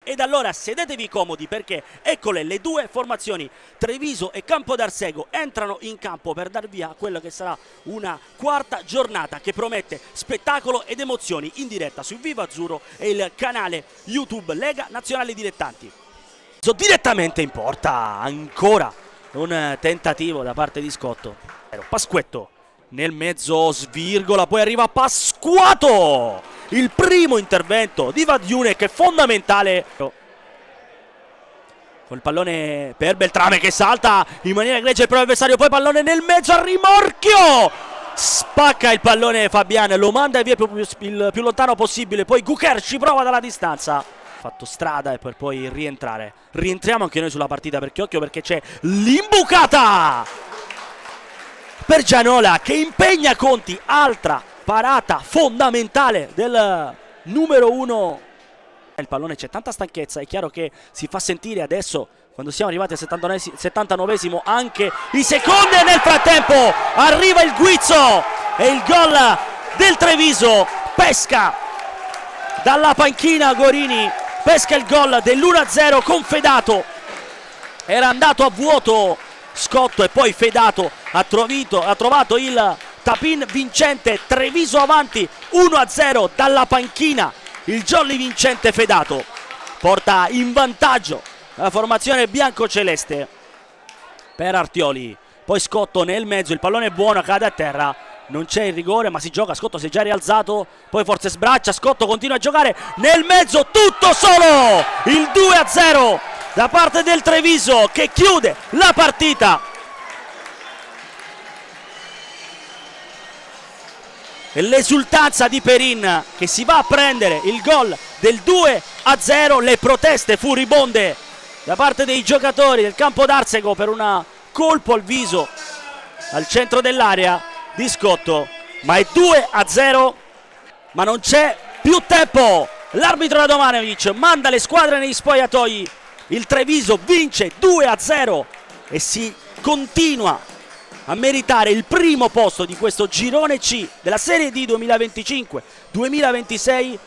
Ed allora sedetevi comodi perché eccole le due formazioni. Treviso e Campodarsego entrano in campo per dar via a quella che sarà una quarta giornata che promette spettacolo ed emozioni in diretta su Viva Azzurro e il canale YouTube Lega Nazionale Dilettanti. Direttamente in porta, ancora un tentativo da parte di Scotto. Pasquetto nel mezzo svirgola, poi arriva Pasquato. Il primo intervento di Vadiune che è fondamentale. Con il pallone per Beltrame che salta in maniera egregia il proprio avversario, poi pallone nel mezzo al rimorchio. Spacca il pallone Fabian, lo manda via il più lontano possibile, poi Gucher ci prova dalla distanza. Fatto strada e per poi rientrare. Rientriamo anche noi sulla partita occhio perché c'è l'imbucata per Gianola che impegna Conti, altra parata fondamentale del numero 1. Il pallone, c'è tanta stanchezza, è chiaro che si fa sentire adesso quando siamo arrivati al 79esimo anche i secondi. Nel frattempo arriva il guizzo e il gol del Treviso. Pesca dalla panchina Gorini, pesca il gol dell'1-0 con Fedato. Era andato a vuoto Scotto e poi Fedato ha trovato il tapin vincente. Treviso avanti 1-0 dalla panchina. Il jolly vincente Fedato porta in vantaggio la formazione biancoceleste per Artioli. Poi Scotto nel mezzo, il pallone è buono, cade a terra, non c'è il rigore ma si gioca. Scotto si è già rialzato, poi forse sbraccia, Scotto continua a giocare nel mezzo, tutto solo il 2-0 da parte del Treviso che chiude la partita. L'esultanza di Perin che si va a prendere il gol del 2-0, le proteste furibonde da parte dei giocatori del Campodarsego per un colpo al viso al centro dell'area di Scotto, ma è 2-0, ma non c'è più tempo. L'arbitro Radovanovic manda le squadre negli spogliatoi. Il Treviso vince 2-0 e si continua a meritare il primo posto di questo girone C della Serie D 2025-2026